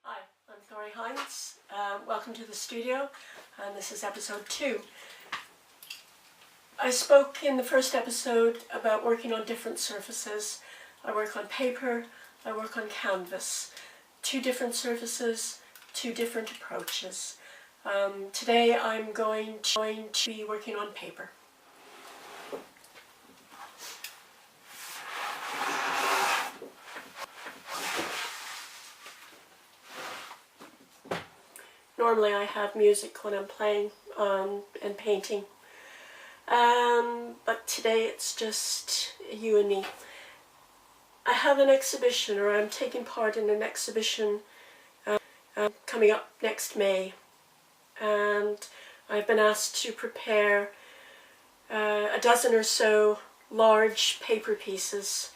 Hi, I'm Thorie Hines. Welcome to the studio, and this is episode 2. I spoke in the first episode about working on different surfaces. I work on paper, I work on canvas. 2 different surfaces, 2 different approaches. Today I'm going to be working on paper. Normally I have music when I'm playing and painting, but today it's just you and me. I have an exhibition, or I'm taking part in an exhibition coming up next May, and I've been asked to prepare a dozen or so large paper pieces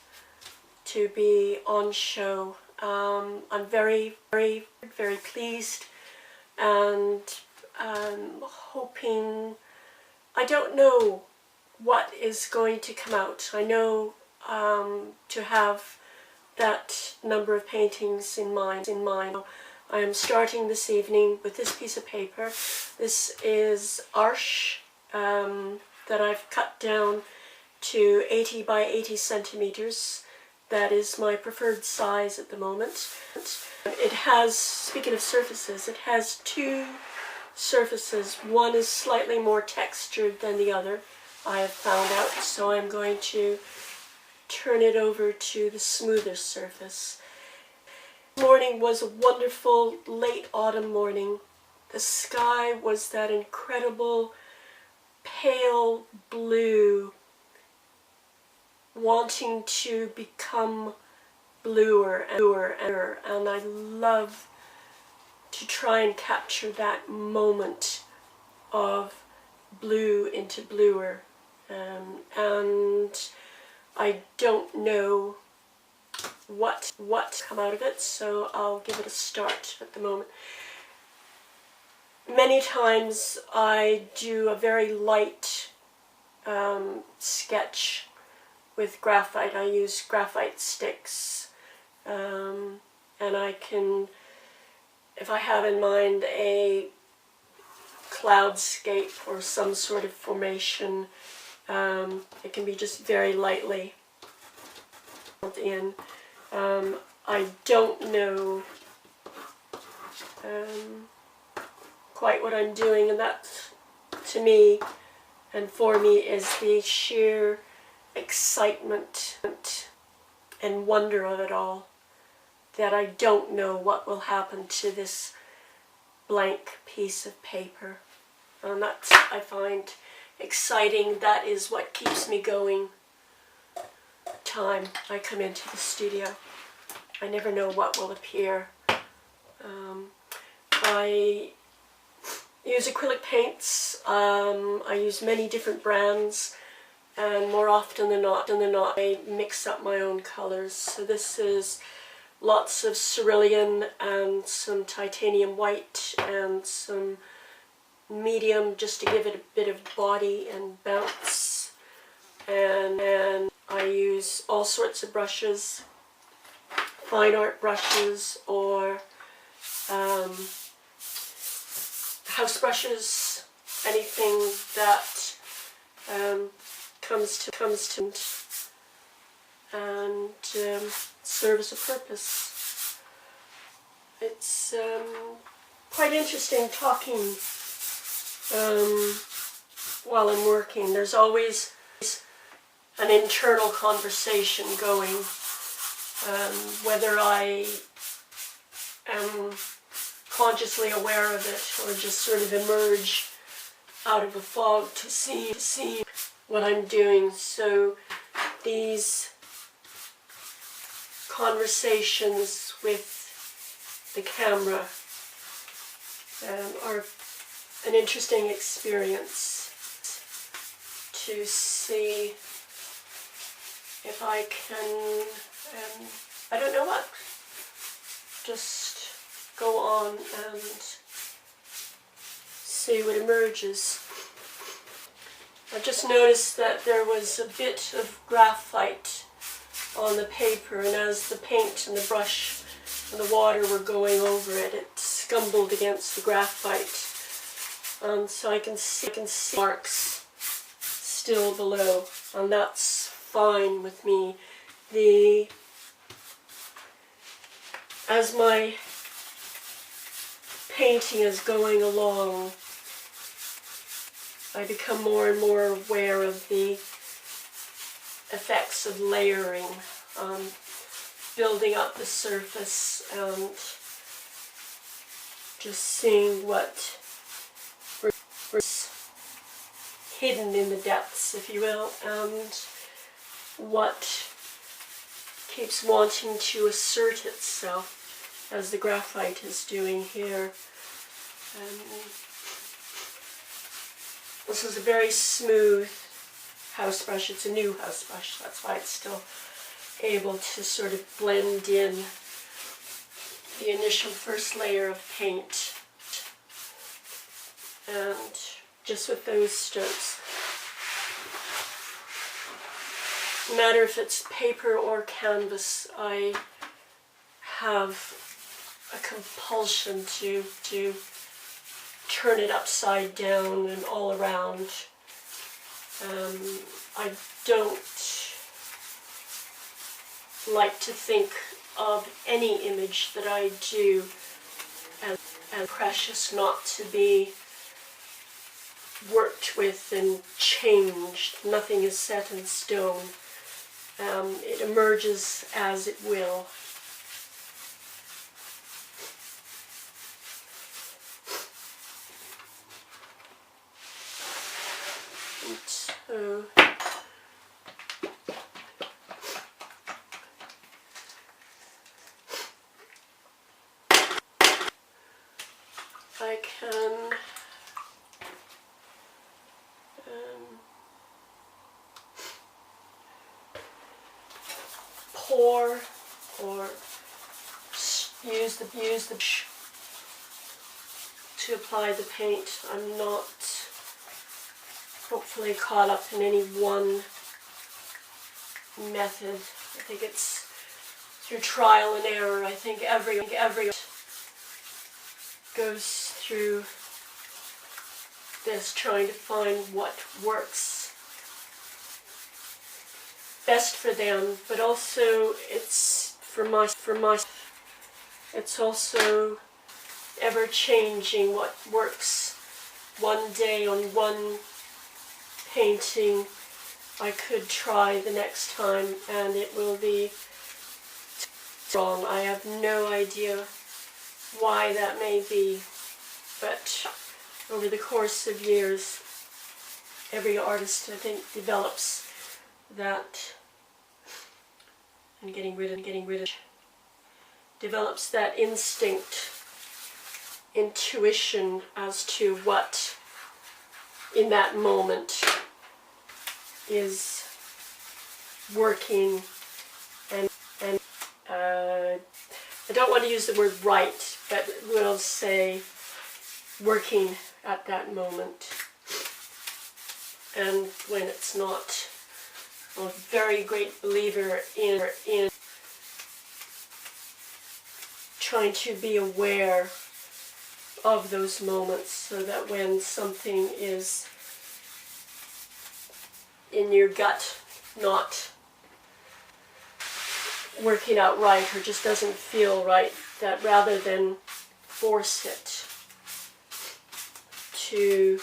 to be on show. I'm very pleased and hoping. I don't know what is going to come out. I know to have that number of paintings in mind. I am starting this evening with this piece of paper. This is Arche that I've cut down to 80 by 80 centimeters. That is my preferred size at the moment. It has, speaking of surfaces, it has 2 surfaces. One is slightly more textured than the other, I have found out, so I'm going to turn it over to the smoother surface. The morning was a wonderful late autumn morning. The sky was that incredible pale blue, wanting to become bluer and I love to try and capture that moment of blue into bluer, and I don't know what come out of it, so I'll give it a start at the moment. Many times I do a very light sketch with graphite. I use graphite sticks, and I can, if I have in mind a cloudscape or some sort of formation, it can be just very lightly in. I don't know quite what I'm doing, and that, to me and for me, is the sheer excitement and wonder of it all, that I don't know what will happen to this blank piece of paper, and that's, I find, exciting. That is what keeps me going. Time I come into the studio, I never know what will appear. I use acrylic paints. I use many different brands, and more often than not, I mix up my own colors. So this is lots of cerulean and some titanium white and some medium, just to give it a bit of body and bounce. And I use all sorts of brushes, fine art brushes, or house brushes, anything that comes to and serves a purpose. It's quite interesting talking while I'm working. There's always an internal conversation going, whether I am consciously aware of it or just sort of emerge out of a fog to see what I'm doing. So these conversations with the camera are an interesting experience to see if I can, I don't know what, just go on and see what emerges. I've just noticed that there was a bit of graphite on the paper, and as the paint and the brush and the water were going over it, it scumbled against the graphite. So I can see marks still below, and that's fine with me. As my painting is going along, I become more and more aware of the effects of layering, building up the surface and just seeing what is hidden in the depths, if you will, and what keeps wanting to assert itself, as the graphite is doing here. This is a very smooth house brush. It's a new house brush, that's why it's still able to sort of blend in the initial first layer of paint. And just with those strokes, no matter if it's paper or canvas, I have a compulsion to turn it upside down and all around. I don't like to think of any image that I do as precious, not to be worked with and changed. Nothing is set in stone. It emerges as it will. And so I can pour or use the brush to apply the paint. I'm not hopefully caught up in any one method. I think it's through trial and error. I think every goes through this, trying to find what works best for them, but also it's for my it's also ever changing. What works one day on one painting, I could try the next time and it will be wrong. I have no idea why that may be, but over the course of years, every artist, I think, develops that, and develops that instinct, intuition as to what in that moment is working, and I don't want to use the word right, but we'll say working at that moment. And when it's not, I'm a very great believer in trying to be aware of those moments, so that when something is in your gut not working out right or just doesn't feel right, that rather than force it to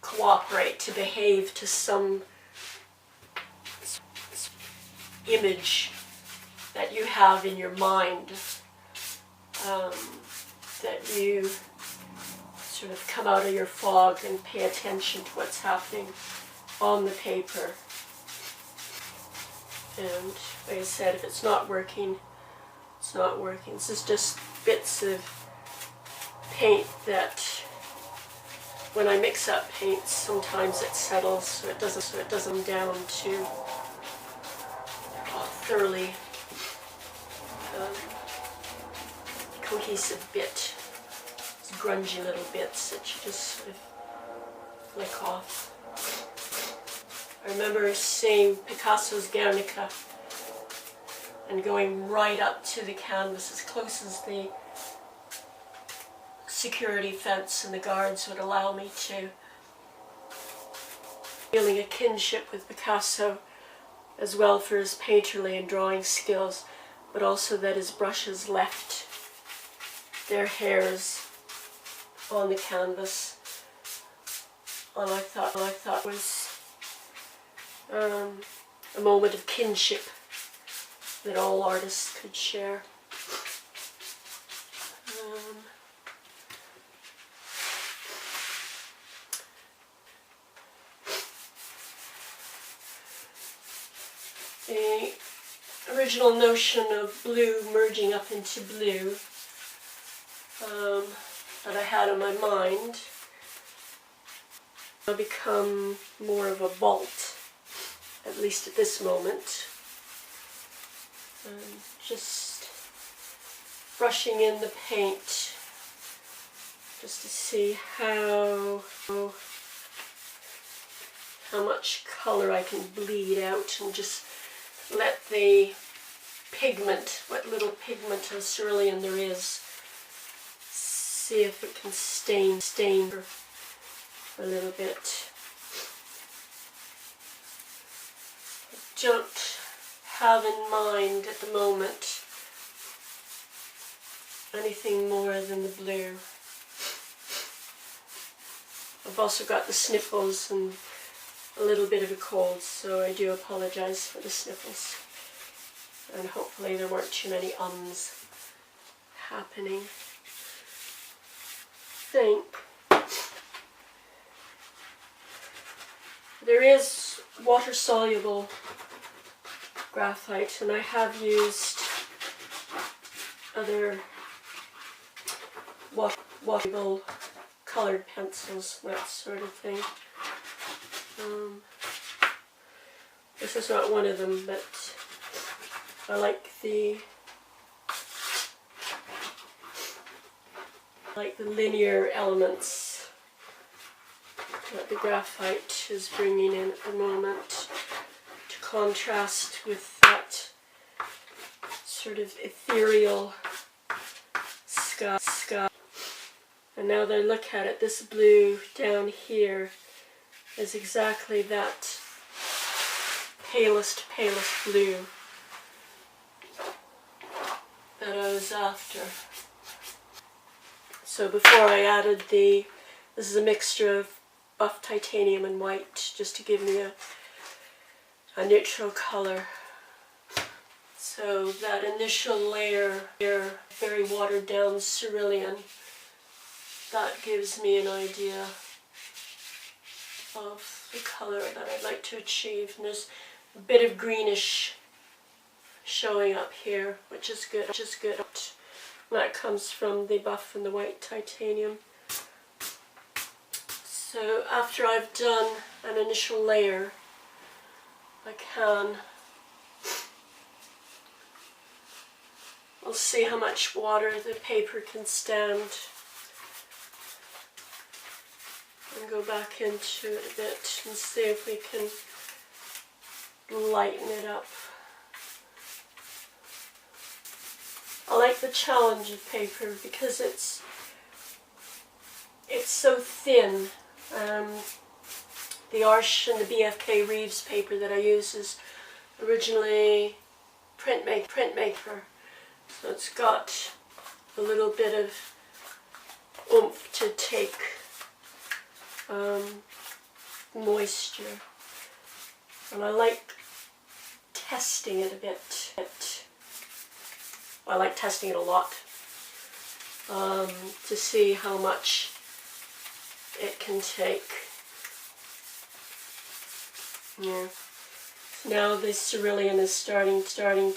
cooperate, to behave to some image that you have in your mind, that you sort of come out of your fog and pay attention to what's happening on the paper. And like I said, if it's not working, it's not working. This is just bits of paint that, when I mix up paints, sometimes it settles, so it doesn't down to a thoroughly cohesive bit. It's grungy little bits that you just sort of flick off. I remember seeing Picasso's Guernica and going right up to the canvas as close as the security fence and the guards would allow me to. Feeling a kinship with Picasso as well for his painterly and drawing skills, but also that his brushes left their hairs on the canvas. And I thought was a moment of kinship that all artists could share. The original notion of blue merging up into blue that I had in my mind will become more of a bolt, at least at this moment. Just brushing in the paint just to see how much color I can bleed out, and just let the pigment, what little pigment of cerulean there is, see if it can stain a little bit. I don't have in mind at the moment anything more than the blue. I've also got the sniffles and a little bit of a cold, so I do apologize for the sniffles. And hopefully there weren't too many ums happening. I think there is water-soluble graphite, and I have used other water-soluble colored pencils, that sort of thing. This is not one of them, but I like the linear elements that the graphite is bringing in at the moment, to contrast with that sort of ethereal sky. And now that I look at it, this blue down here is exactly that palest blue that I was after. So before I added this is a mixture of buff titanium and white, just to give me a neutral color. So that initial layer, very watered down cerulean, that gives me an idea of the color that I'd like to achieve. And there's a bit of greenish showing up here, which is good. That comes from the buff and the white titanium. So after I've done an initial layer, we'll see how much water the paper can stand, and go back into it a bit and see if we can lighten it up. I like the challenge of paper because it's so thin. The Arches and the BFK Reeves paper that I use is originally printmaker, so it's got a little bit of oomph to take moisture, and I like testing it a bit. I like testing it a lot, to see how much it can take. Yeah. Now the cerulean is starting to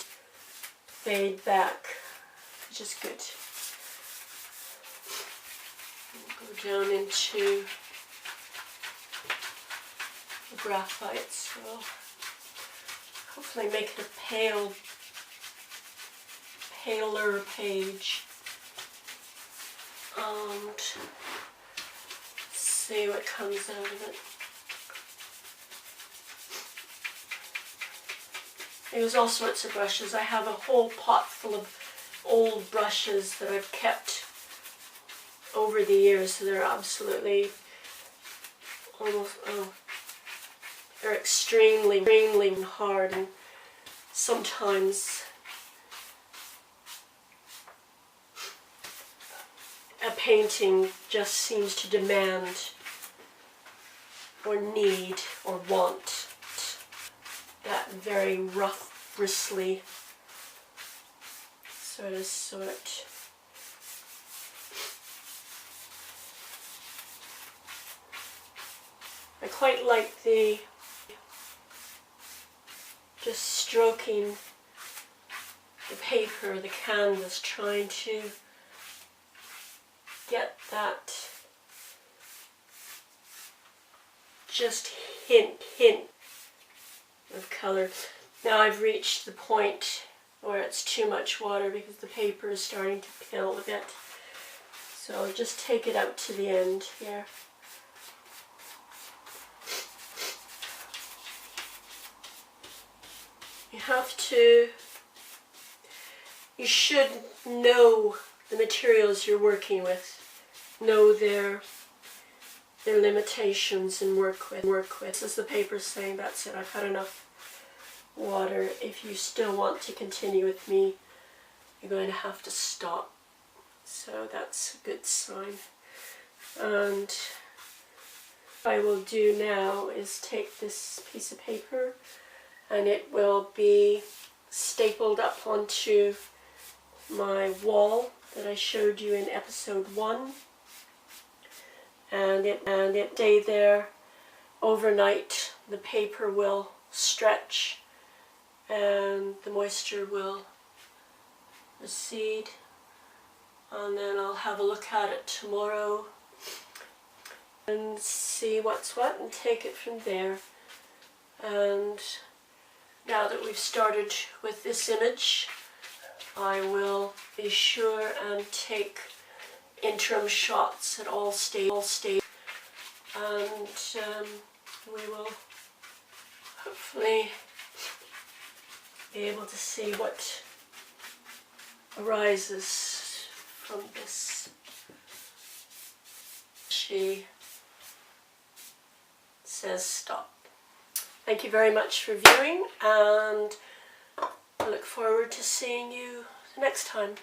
fade back, which is good. We'll go down into the graphite, so hopefully make it a paler page, and see what comes out of it. use all sorts of brushes. I have a whole pot full of old brushes that I've kept over the years, so they're absolutely almost, they're extremely hard, and sometimes a painting just seems to demand or need or want that very rough, bristly sort. I quite like the just stroking the paper, the canvas, trying to get that just hint of color. Now I've reached the point where it's too much water because the paper is starting to peel a bit. So I'll just take it out to the end here. You should know the materials you're working with, know their limitations, and work with. This is the paper saying, that's it, I've had enough water. If you still want to continue with me, you're going to have to stop. So that's a good sign. And what I will do now is take this piece of paper, and it will be stapled up onto my wall that I showed you in episode 1, and it stay there overnight. The paper will stretch and the moisture will recede, and then I'll have a look at it tomorrow and see what's what and take it from there. And now that we've started with this image, I will be sure and take interim shots at all stages, and we will hopefully be able to see what arises from this. She says stop. Thank you very much for viewing, and I look forward to seeing you the next time.